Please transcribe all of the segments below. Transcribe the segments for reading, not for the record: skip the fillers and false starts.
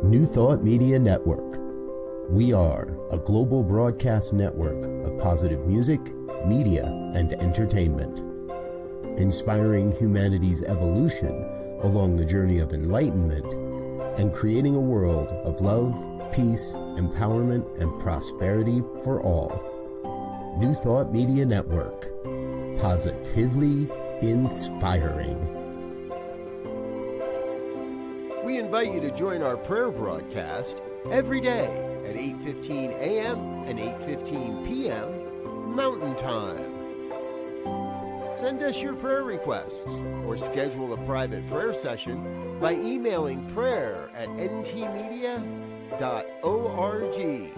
New Thought Media Network. We are a global broadcast network of positive music, media, and entertainment, inspiring humanity's evolution along the journey of enlightenment and creating a world of love, peace, empowerment, and prosperity for all. New Thought Media Network. Positively inspiring. We invite you to join our prayer broadcast every day at 8:15 a.m. and 8:15 p.m. Mountain Time. Send us your prayer requests or schedule a private prayer session by emailing prayer@ntmedia.org.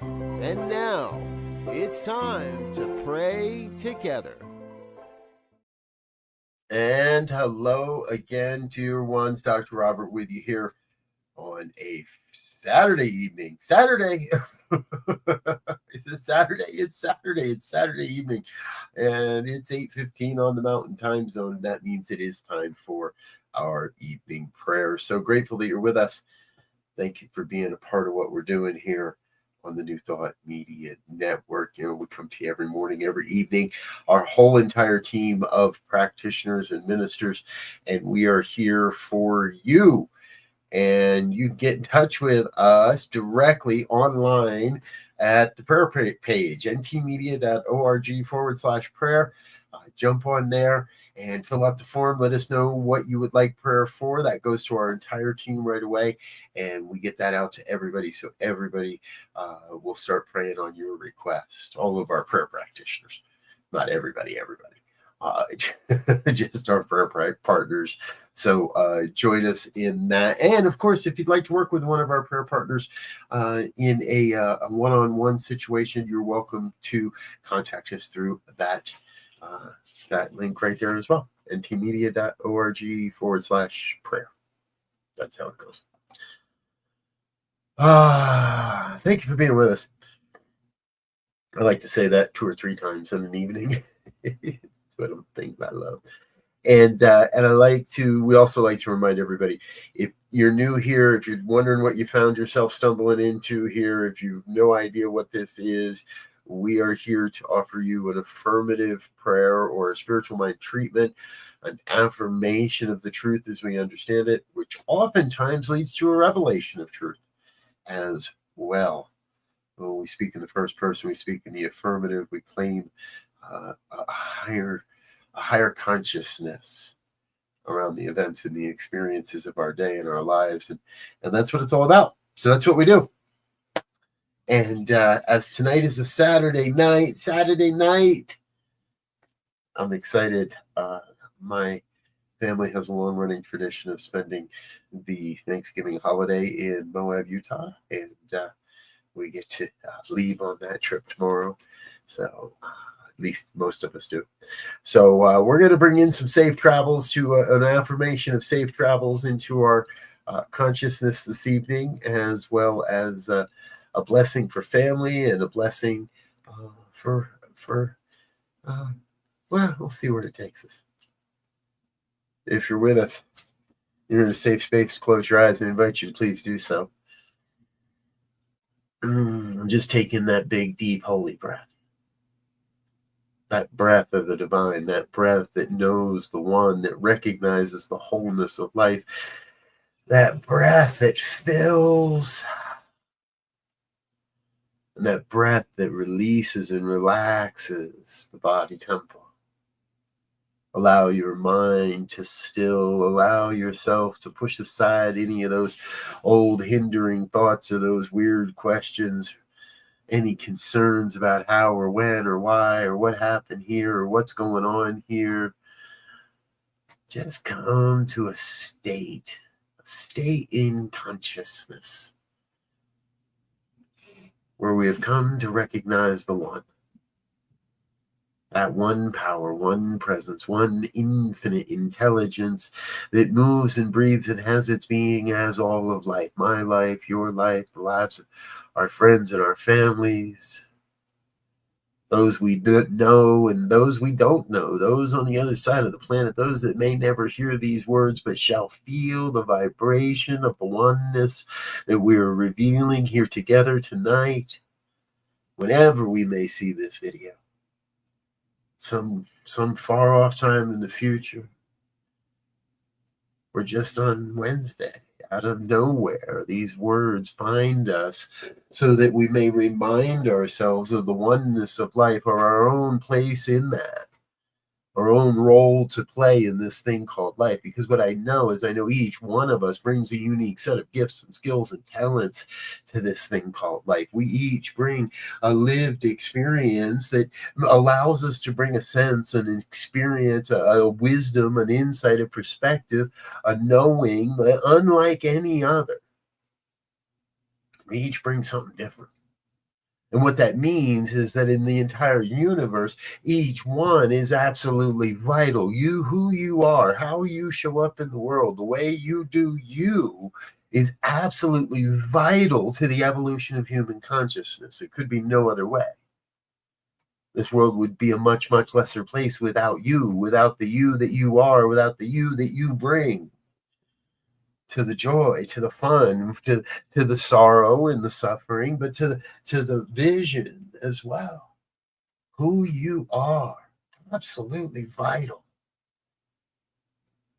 And now, it's time to pray together. And hello again, dear ones. Dr. Robert with you here on a Saturday evening. Saturday. Is it Saturday? It's Saturday. It's Saturday evening. And it's 8:15 on the Mountain Time Zone. And that means it is time for our evening prayer. So grateful that you're with us. Thank you for being a part of what we're doing here on the New Thought Media Network. You know, we come to you every morning, every evening, our whole entire team of practitioners and ministers, and we are here for you. And you can get in touch with us directly online at the prayer page, ntmedia.org/prayer. Jump on there and fill out the form. Let us know what you would like prayer for. That goes to our entire team right away, and we get that out to everybody, so everybody will start praying on your request. All of our prayer practitioners, not everybody, just our prayer partners. So join us in that. And of course, if you'd like to work with one of our prayer partners in a one-on-one situation, you're welcome to contact us through that link right there as well, ntmedia.org/prayer. That's how it goes. Thank you for being with us. I like to say that 2 or 3 times in an evening. It's one of the things I love. And we also like to remind everybody, if you're new here, if you're wondering what you found yourself stumbling into here, if you have no idea what this is, we are here to offer you an affirmative prayer or a spiritual mind treatment, an affirmation of the truth as we understand it, which oftentimes leads to a revelation of truth as well. When we speak in the first person, we speak in the affirmative, we claim a higher consciousness around the events and the experiences of our day and our lives. And that's what it's all about. So that's what we do. And as tonight is a Saturday night, I'm excited. My family has a long-running tradition of spending the Thanksgiving holiday in Moab, Utah, and we get to leave on that trip tomorrow. So at least most of us do. So we're going to bring in some safe travels to an affirmation of safe travels into our consciousness this evening, as well as a blessing for family and a blessing we'll see where it takes us. If you're with us, you're in a safe space, close your eyes and I invite you to please do so. I'm just taking that big, deep, holy breath. That breath of the divine, that breath that knows the one, that recognizes the wholeness of life, that breath that fills, and that breath that releases and relaxes the body temple. Allow your mind to still, allow yourself to push aside any of those old hindering thoughts or those weird questions, any concerns about how or when or why or what happened here or what's going on here. Just come to a state in consciousness where we have come to recognize the one. That one power, one presence, one infinite intelligence that moves and breathes and has its being as all of life. My life, your life, the lives of our friends and our families. those we know and those we don't know, those on the other side of the planet, those that may never hear these words but shall feel the vibration of the oneness that we're revealing here together tonight, whenever we may see this video, some far off time in the future, or just on Wednesday. Out of nowhere, these words find us so that we may remind ourselves of the oneness of life, or our own place in that, our own role to play in this thing called life. Because what I know is I know each one of us brings a unique set of gifts and skills and talents to this thing called life. We each bring a lived experience that allows us to bring a sense, an experience, a wisdom, an insight, a perspective, a knowing, but unlike any other. We each bring something different. And what that means is that in the entire universe, each one is absolutely vital. You, who you are, how you show up in the world, the way you do you is absolutely vital to the evolution of human consciousness. It could be no other way. This world would be a much, much lesser place without you, without the you that you are, without the you that you bring to the joy, to the fun, to the sorrow and the suffering, but to the vision as well. Who you are, absolutely vital.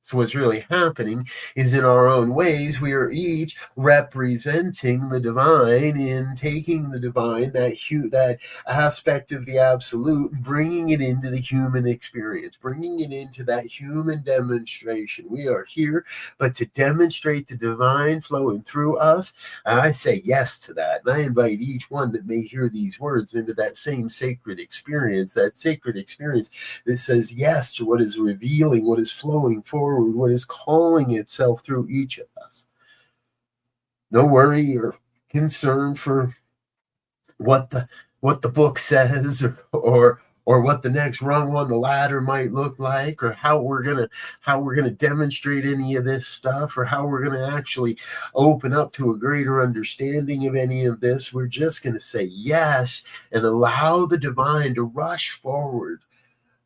So what's really happening is, in our own ways, we are each representing the divine in taking the divine, that aspect of the absolute, and bringing it into the human experience, bringing it into that human demonstration. We are here, but to demonstrate the divine flowing through us. And I say yes to that. And I invite each one that may hear these words into that same sacred experience, that says yes to what is revealing, what is flowing forward, what is calling itself through each of us. No worry or concern for what the book says, or what the next rung on the ladder might look like, or how we're gonna demonstrate any of this stuff, or how we're gonna actually open up to a greater understanding of any of this. We're just gonna say yes and allow the divine to rush forward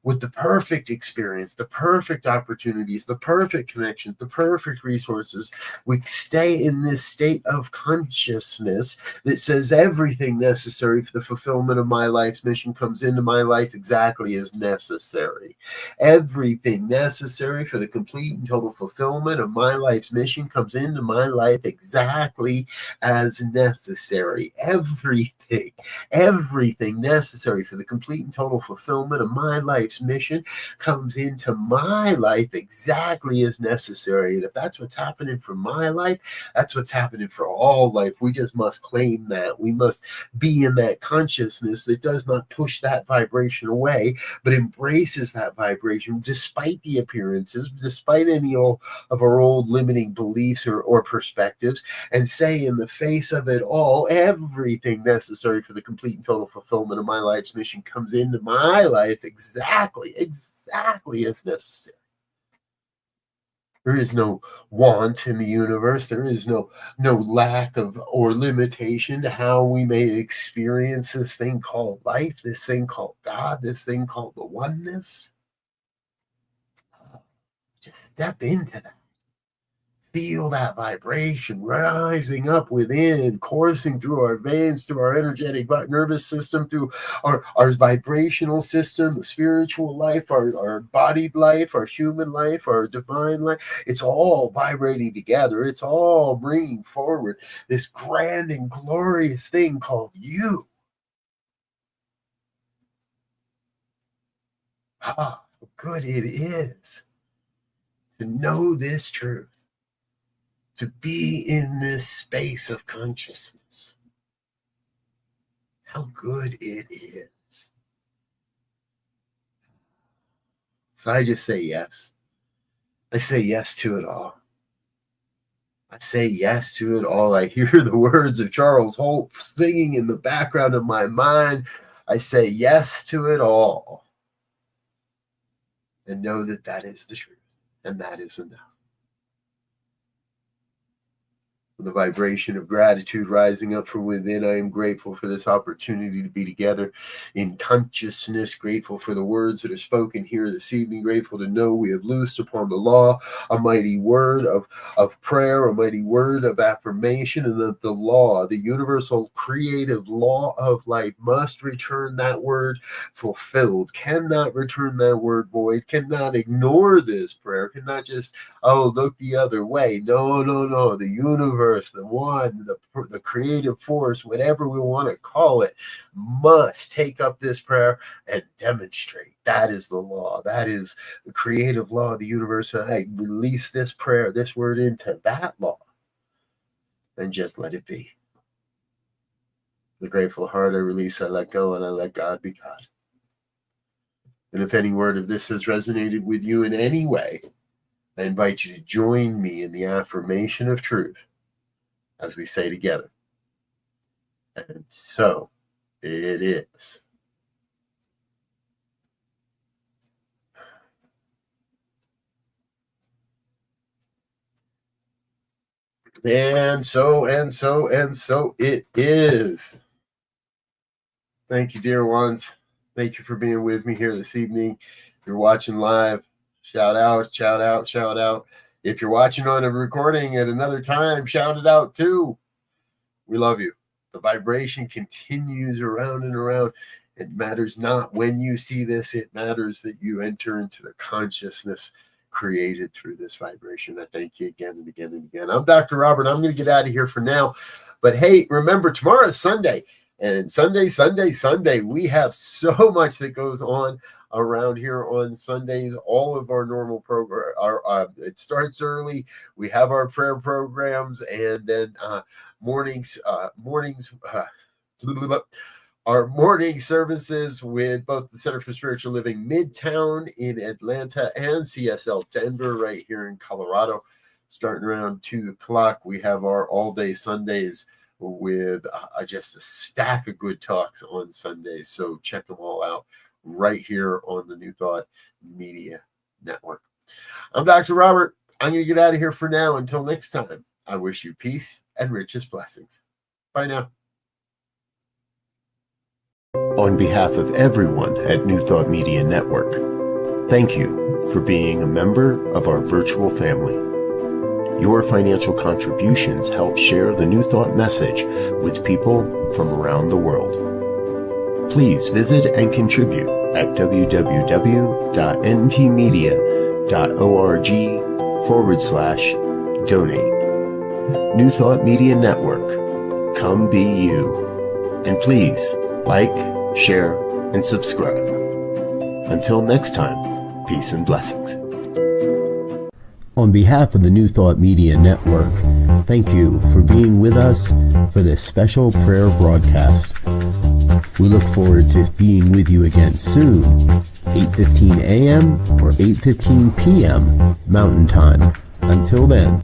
with the perfect experience, the perfect opportunities, the perfect connections, the perfect resources. We stay in this state of consciousness that says everything necessary for the fulfillment of my life's mission comes into my life exactly as necessary. Everything necessary for the complete and total fulfillment of my life's mission comes into my life exactly as necessary. Everything necessary for the complete and total fulfillment of my life's mission comes into my life exactly as necessary. And if that's what's happening for my life, that's what's happening for all life. We just must claim that. We must be in that consciousness that does not push that vibration away, but embraces that vibration despite the appearances, despite any of our old limiting beliefs or perspectives, and say in the face of it all, everything necessary for the complete and total fulfillment of my life's mission comes into my life exactly as necessary. There is no want in the universe. There is no lack of or limitation to how we may experience this thing called life, this thing called God, this thing called the oneness. Just step into that. Feel that vibration rising up within, coursing through our veins, through our energetic nervous system, through our vibrational system, the spiritual life, our bodied life, our human life, our divine life. It's all vibrating together. It's all bringing forward this grand and glorious thing called you. Ah, how good it is to know this truth. To be in this space of consciousness. How good it is. So I just say yes. I say yes to it all. I say yes to it all. I hear the words of Charles Holt singing in the background of my mind. I say yes to it all. And know that that is the truth. And that is enough. the vibration of gratitude rising up from within. I am grateful for this opportunity to be together in consciousness, grateful for the words that are spoken here this evening, grateful to know we have loosed upon the law a mighty word of prayer, a mighty word of affirmation, and that the law, the universal creative law of life, must return that word fulfilled, cannot return that word void, cannot ignore this prayer, cannot just, oh, look the other way. No, no, no. The universe, the one, the creative force, whatever we want to call it, must take up this prayer and demonstrate. That is the law. That is the creative law of the universe. And I release this prayer, this word into that law, and just let it be. The grateful heart I release, I let go, and I let God be God. And if any word of this has resonated with you in any way, I invite you to join me in the affirmation of truth as we say together, and so it is. And so it is. Thank you, dear ones. Thank you for being with me here this evening. If you're watching live, shout out, shout out, shout out. If you're watching on a recording at another time, shout it out too. We love you. The vibration continues around and around. It matters not when you see this. It matters that you enter into the consciousness created through this vibration. I thank you again and again and again. I'm Dr. Robert. I'm going to get out of here for now. But hey, remember, tomorrow is Sunday. And Sunday, we have so much that goes on around here on Sundays. All of our normal program, it starts early. We have our prayer programs, and then our morning services with both the Center for Spiritual Living Midtown in Atlanta and CSL Denver right here in Colorado. Starting around 2 o'clock, we have our all-day Sundays with just a stack of good talks on Sundays. So check them all out right here on the New Thought Media Network. I'm Dr. Robert. I'm going to get out of here for now. Until next time, I wish you peace and richest blessings. Bye now. On behalf of everyone at New Thought Media Network, thank you for being a member of our virtual family. Your financial contributions help share the New Thought message with people from around the world. Please visit and contribute at www.ntmedia.org/donate. New Thought Media Network. Come be you. And please like, share, and subscribe. Until next time, peace and blessings. On behalf of the New Thought Media Network, thank you for being with us for this special prayer broadcast. We look forward to being with you again soon, 8:15 a.m. or 8:15 p.m. Mountain Time. Until then.